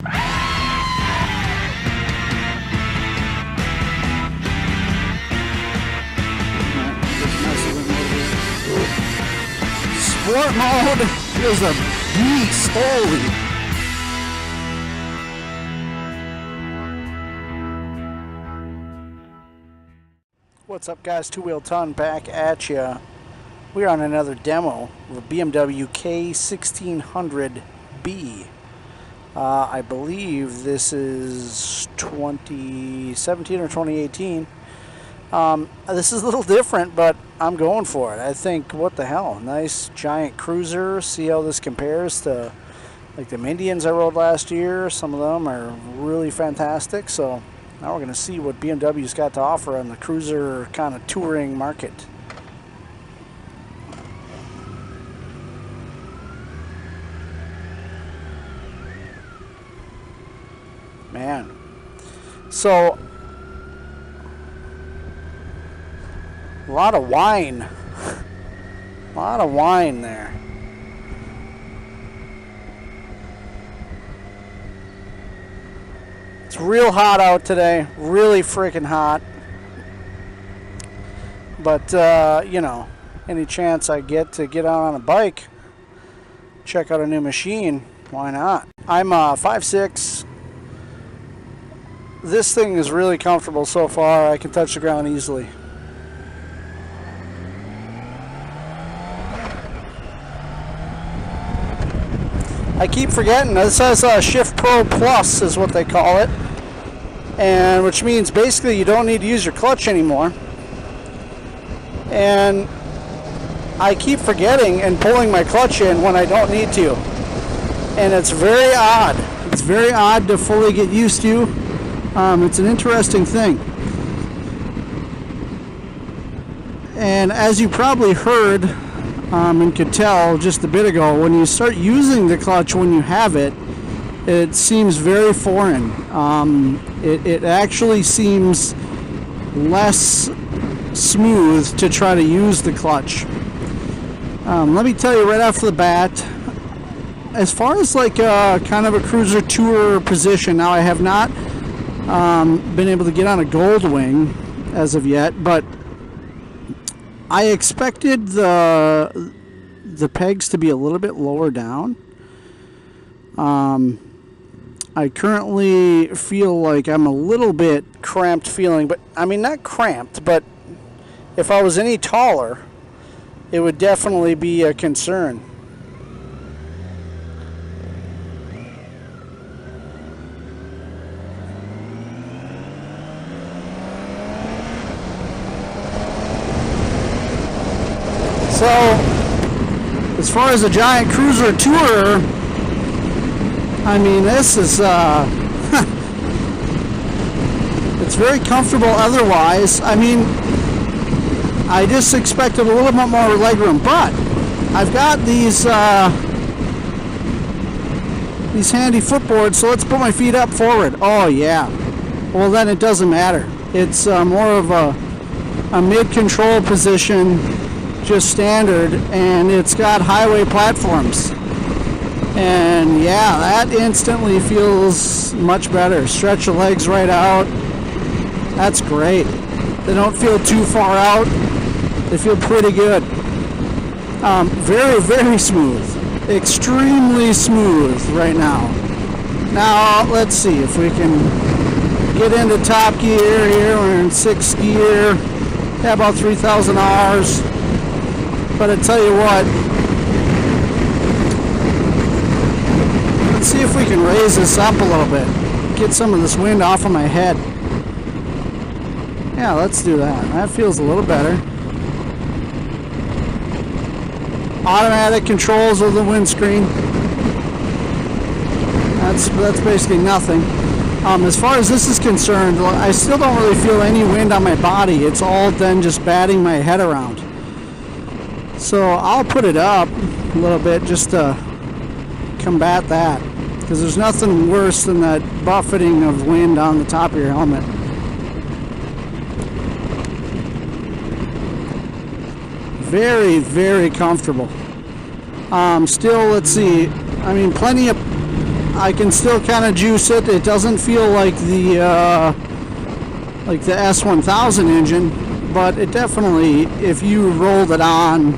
Sport mode is a beast. Holy. What's up, guys? Two Wheel Ton back at ya. We're on another demo of a BMW K 1600B. I believe this is 2017 or 2018. This is a little different, but I'm going for it. I think, what the hell, nice giant cruiser. See how this compares to like the Indians I rode last year. Some of them are really fantastic. So now we're going to see what BMW's got to offer on the cruiser kind of touring market. Man, so a lot of wine. A lot of wine there. It's real hot out today. Really freaking hot. But, you know, any chance I get to get out on a bike, check out a new machine, why not? I'm 5'6". This thing is really comfortable so far. I can touch the ground easily. I keep forgetting, this says Shift Pro Plus is what they call it, and which means basically you don't need to use your clutch anymore. And I keep forgetting and pulling my clutch in when I don't need to, and it's very odd. It's very odd to fully get used to. It's an interesting thing. And as you probably heard and could tell just a bit ago, when you start using the clutch when you have it, it seems very foreign. It actually seems less smooth to try to use the clutch. Let me tell you right off the bat, as far as like kind of a cruiser tour position, now I have not been able to get on a gold wing as of yet, but I expected the pegs to be a little bit lower down. I currently feel like I'm a little bit cramped feeling, but I mean not cramped, but if I was any taller, it would definitely be a concern. So, as far as a giant cruiser tourer, I mean, this is, it's very comfortable otherwise. I mean, I just expected a little bit more legroom, but I've got these handy footboards, so let's put my feet up forward. Oh, yeah. Well, then it doesn't matter. It's more of a mid-control position, just standard, and it's got highway platforms, and yeah, that instantly feels much better. Stretch the legs right out. That's great. They don't feel too far out. They feel pretty good. Very, very smooth. Extremely smooth right now. Now let's see if we can get into top gear here. We're in 6th gear. Yeah, about 3,000 Rs. But I tell you what, let's see if we can raise this up a little bit. Get some of this wind off of my head. Yeah, let's do that. That feels a little better. Automatic controls of the windscreen. That's basically nothing. As far as this is concerned, I still don't really feel any wind on my body. It's all then just batting my head around. So I'll put it up a little bit just to combat that, because there's nothing worse than that buffeting of wind on the top of your helmet. Very, very comfortable. Still, let's see, I mean, plenty of I can still kind of juice it. It doesn't feel like the S1000 engine, but it definitely, if you rolled it on,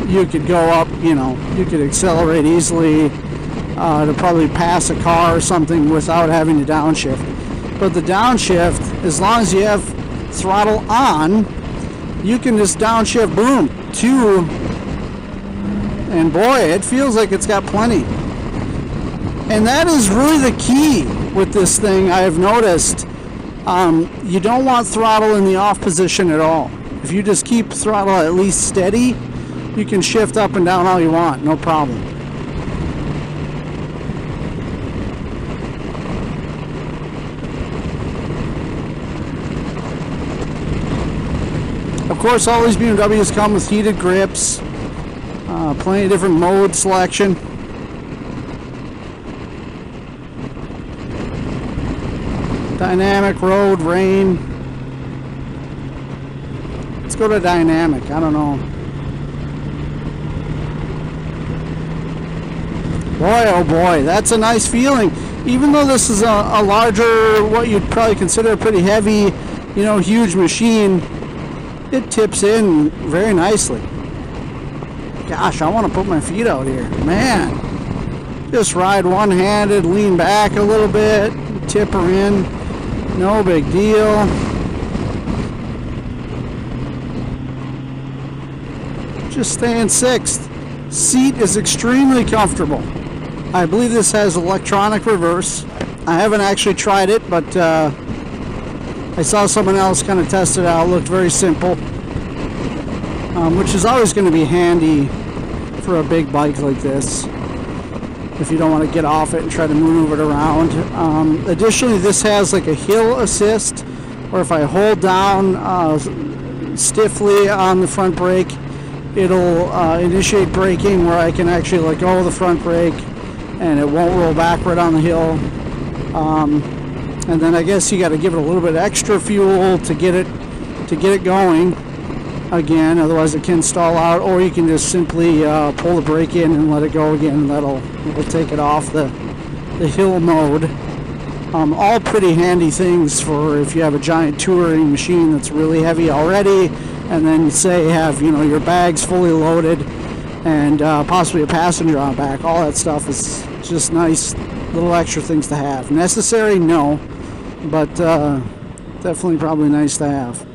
you could go up, you know, you could accelerate easily to probably pass a car or something without having to downshift. But the downshift, as long as you have throttle on, you can just downshift, boom, 2, and boy, it feels like it's got plenty. And that is really the key with this thing, I have noticed. You don't want throttle in the off position at all. If you just keep throttle at least steady, you can shift up and down all you want, no problem. Of course, all these BMWs come with heated grips, plenty of different mode selection. Dynamic, road, rain. Let's go to dynamic. I don't know. Boy, oh boy, that's a nice feeling. Even though this is a larger, what you'd probably consider a pretty heavy, you know, huge machine, it tips in very nicely. Gosh, I want to put my feet out here. Man, just ride one-handed, lean back a little bit, tip her in. No big deal. Just staying sixth. Seat is extremely comfortable. I believe this has electronic reverse. I haven't actually tried it, but I saw someone else kind of test it out. It looked very simple, which is always going to be handy for a big bike like this, if you don't want to get off it and try to maneuver it around. Additionally, this has like a hill assist, or if I hold down stiffly on the front brake, it'll initiate braking where I can actually let go of the front brake and it won't roll backward on the hill. And then I guess you got to give it a little bit extra fuel to get it going again, otherwise it can stall out, or you can just simply pull the brake in and let it go again, and that'll take it off the hill mode. All pretty handy things for if you have a giant touring machine that's really heavy already, and then say you have, you know, your bags fully loaded and possibly a passenger on back. All that stuff is just nice little extra things to have. Necessary? No, but definitely probably nice to have.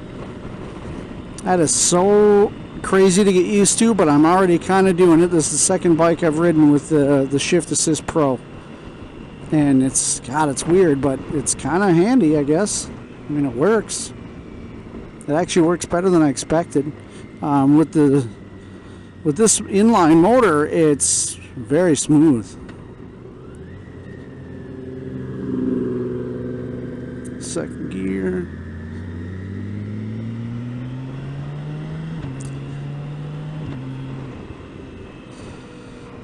That is so crazy to get used to, but I'm already kind of doing it. This is the second bike I've ridden with the Shift Assist Pro, and it's weird, but it's kind of handy, I guess. I mean, it works. It actually works better than I expected. With this inline motor, it's very smooth. Second gear.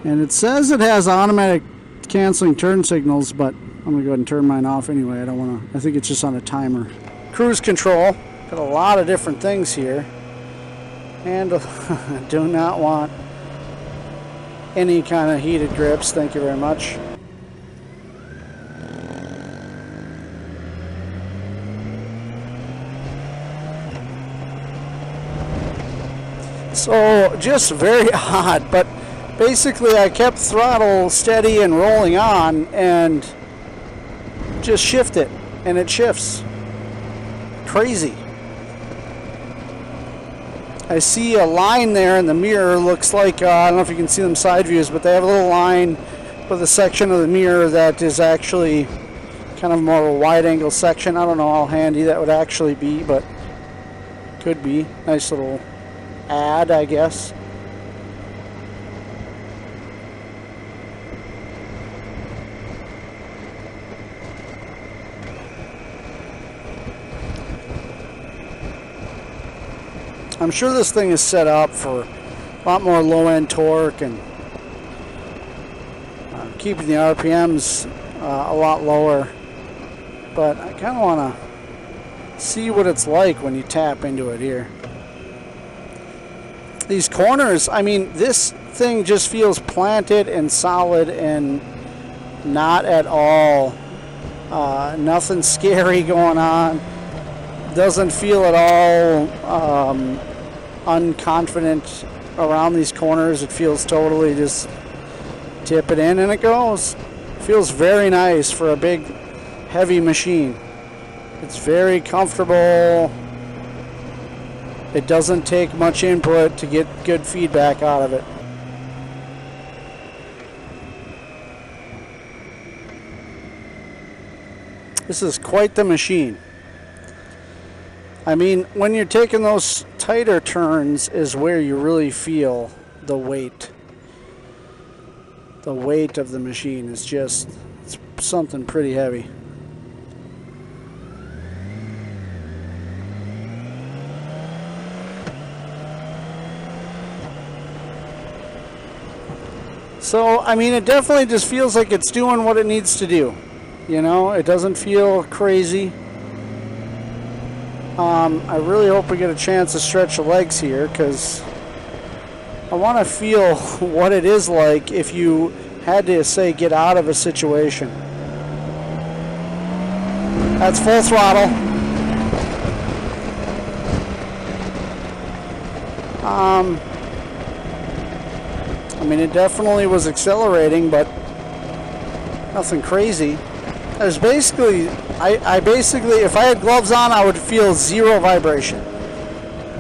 And it says it has automatic canceling turn signals, but I'm going to go ahead and turn mine off anyway. I don't want to, I think it's just on a timer. Cruise control. Got a lot of different things here. And do not want any kind of heated grips. Thank you very much. So just very odd, but basically I kept throttle steady and rolling on and just shift it, and it shifts. Crazy. I see a line there in the mirror. Looks like, I don't know if you can see them side views, but they have a little line with a section of the mirror that is actually kind of more of a wide angle section. I don't know how handy that would actually be, but could be. Nice little add, I guess. I'm sure this thing is set up for a lot more low-end torque and keeping the RPMs a lot lower. But I kind of want to see what it's like when you tap into it here. These corners, I mean, this thing just feels planted and solid, and Not at all. Nothing scary going on. Doesn't feel at all unconfident around these corners. It feels totally just tip it in and it goes. Feels very nice for a big, heavy machine. It's very comfortable. It doesn't take much input to get good feedback out of it. This is quite the machine. I mean, when you're taking those tighter turns is where you really feel the weight. The weight of the machine is just, it's something pretty heavy. So, I mean, it definitely just feels like it's doing what it needs to do. You know, it doesn't feel crazy. I really hope we get a chance to stretch the legs here, because I want to feel what it is like if you had to, say, get out of a situation. That's full throttle. I mean, it definitely was accelerating, but nothing crazy. There's basically, I basically, if I had gloves on, I would feel zero vibration.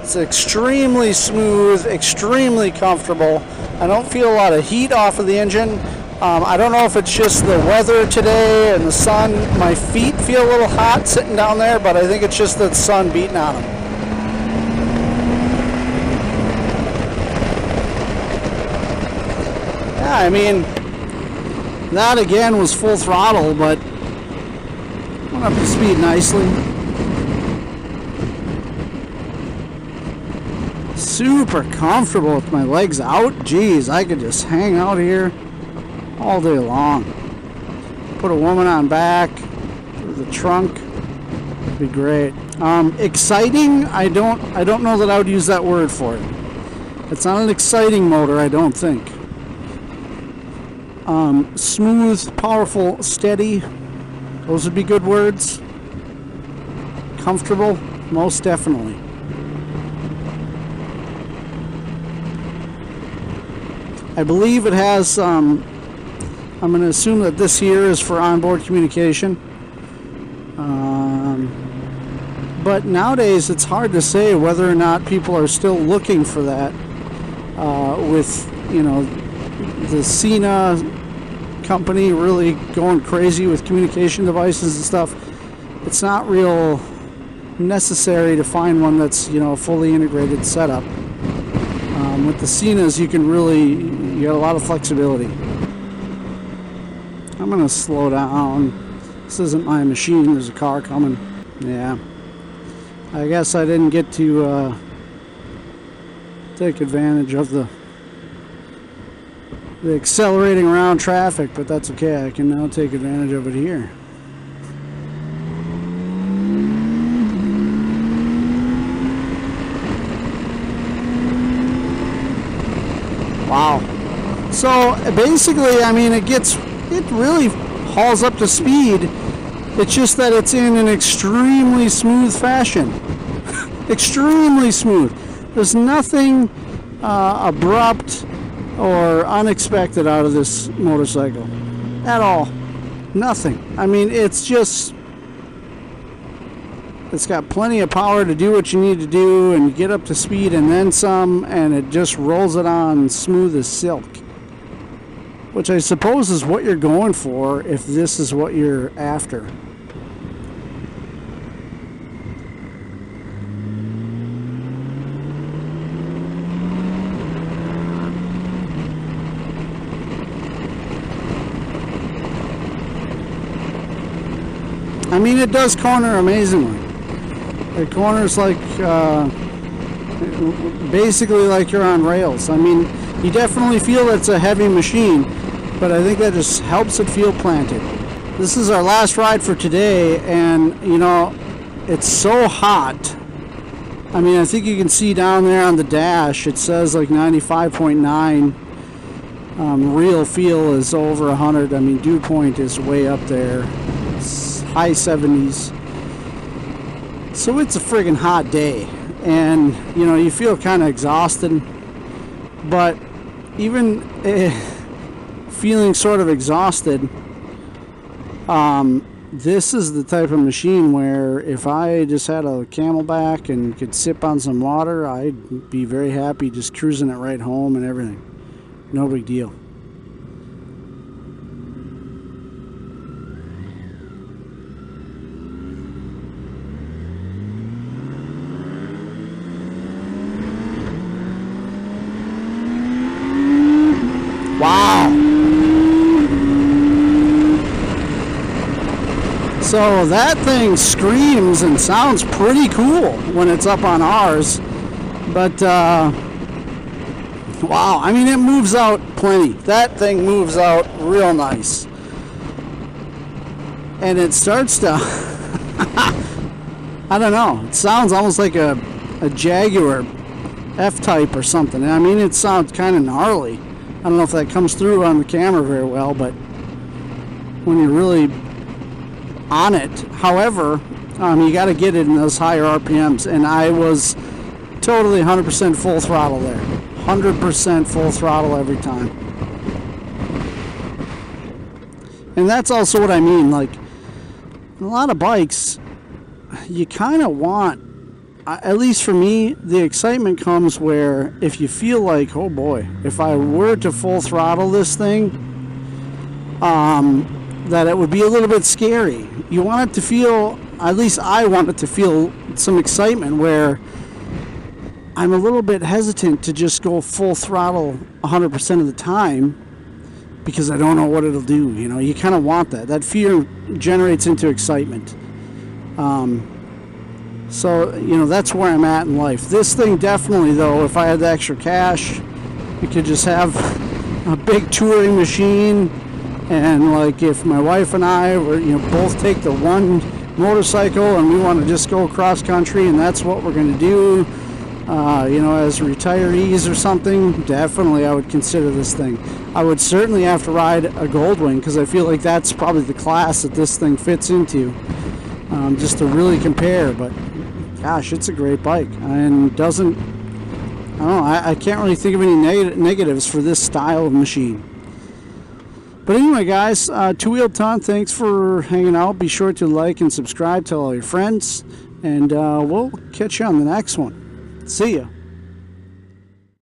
It's extremely smooth, extremely comfortable. I don't feel a lot of heat off of the engine. I don't know if it's just the weather today and the sun. My feet feel a little hot sitting down there, but I think it's just the sun beating on them. Yeah, I mean, that again was full throttle, but went up to speed nicely. Super comfortable with my legs out. Geez, I could just hang out here all day long. Put a woman on back, the trunk, be great. Exciting, I don't know that I would use that word for it. It's not an exciting motor, I don't think. Smooth, powerful, steady, those would be good words. Comfortable, most definitely. I believe it has, I'm going to assume that this here is for onboard communication. But nowadays it's hard to say whether or not people are still looking for that with, you know, the Cena company really going crazy with communication devices and stuff. It's not real necessary to find one that's, you know, a fully integrated setup. With the Cenas, you can really, you got a lot of flexibility. I'm gonna slow down. This isn't my machine. There's a car coming. Yeah. I guess I didn't get to take advantage of the accelerating around traffic, but that's okay. I can now take advantage of it here. Wow. So basically, I mean, it really hauls up to speed. It's just that it's in an extremely smooth fashion. Extremely smooth. There's nothing abrupt or unexpected out of this motorcycle at all. Nothing. I mean, it's got plenty of power to do what you need to do and get up to speed and then some, and it just rolls it on smooth as silk, which I suppose is what you're going for if this is what you're after. I mean, it does corner amazingly. It corners like, basically like you're on rails. I mean, you definitely feel it's a heavy machine, but I think that just helps it feel planted. This is our last ride for today, and, you know, it's so hot. I mean, I think you can see down there on the dash, it says like 95.9. Real feel is over 100. I mean, dew point is way up there. It's high 70s. So it's a friggin' hot day. And, you know, you feel kind of exhausted. But even feeling sort of exhausted, this is the type of machine where if I just had a Camelback and could sip on some water, I'd be very happy just cruising it right home and everything. No big deal. Wow. So that thing screams and sounds pretty cool when it's up on ours. But, wow, I mean, it moves out plenty. That thing moves out real nice. And it starts to, I don't know, it sounds almost like a Jaguar F-Type or something. I mean, it sounds kind of gnarly. I don't know if that comes through on the camera very well, but when you're really on it. However, you got to get it in those higher RPMs, and I was totally 100% full throttle there. 100% full throttle every time. And that's also what I mean, like, a lot of bikes, you kind of want, at least for me, the excitement comes where if you feel like, oh boy, if I were to full throttle this thing, that it would be a little bit scary. You want it to feel, at least I want it to feel some excitement where I'm a little bit hesitant to just go full throttle 100% of the time because I don't know what it'll do. You know, you kind of want that. That fear generates into excitement. So, you know, that's where I'm at in life. This thing definitely, though, if I had the extra cash, we could just have a big touring machine. And like if my wife and I were, you know, both take the one motorcycle and we want to just go cross country and that's what we're going to do, you know, as retirees or something, definitely I would consider this thing. I would certainly have to ride a Goldwing because I feel like that's probably the class that this thing fits into, just to really compare. But gosh, it's a great bike and doesn't, I don't know, I can't really think of any negatives for this style of machine. But anyway, guys, Two Wheeled Ton, thanks for hanging out. Be sure to like and subscribe, tell all your friends, and we'll catch you on the next one. See ya.